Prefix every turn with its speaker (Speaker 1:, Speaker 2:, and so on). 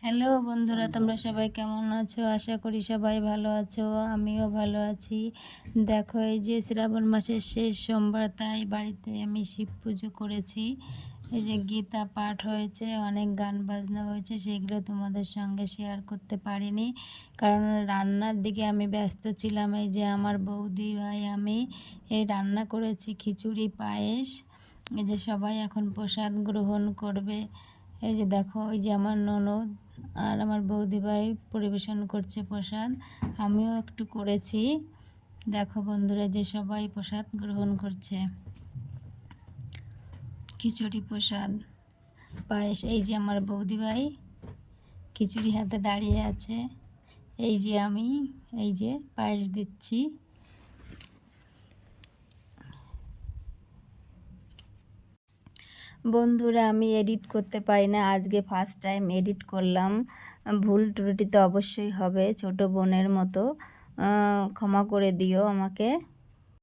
Speaker 1: Hello বন্ধুরা, তোমরা সবাই কেমন আছো? আশা করি সবাই ভালো আছো, আমিও ভালো আছি। দেখো, এই যে শ্রাবণ মাসের শেষ সোমবার, তাই বাড়িতে আমি শিব পুজো করেছি। এই যে গীতা পাঠ হয়েছে, অনেক গান বাজনা হয়েছে, সেগুলো তোমাদের সঙ্গে শেয়ার করতে পারিনি, কারণ রান্নার দিকে আমি ব্যস্ত ছিলাম। এই যে আমার বৌদি ভাই আমি এই রান্না করেছি খিচুড়ি পায়েস। এই যে সবাই এখন প্রসাদ গ্রহণ করবে। এই যে দেখো, এই যে আমার ননদ আর আমার বৌদিভাই পরিবেশন করছে প্রসাদ, আমিও একটু করেছি। দেখো বন্ধুরা, যে সবাই প্রসাদ গ্রহণ করছে, খিচুড়ি প্রসাদ পায়েস। এই যে আমার বৌদিভাই খিচুড়ি হাতে দাঁড়িয়ে আছে, এই যে আমি এই যে পায়েস দিচ্ছি। বন্ধুরা, আমি এডিট করতে পারি না, আজকে ফার্স্ট টাইম এডিট করলাম। ভুল ত্রুটি তো অবশ্যই হবে, ছোট বোনের মতো ক্ষমা করে দিও আমাকে।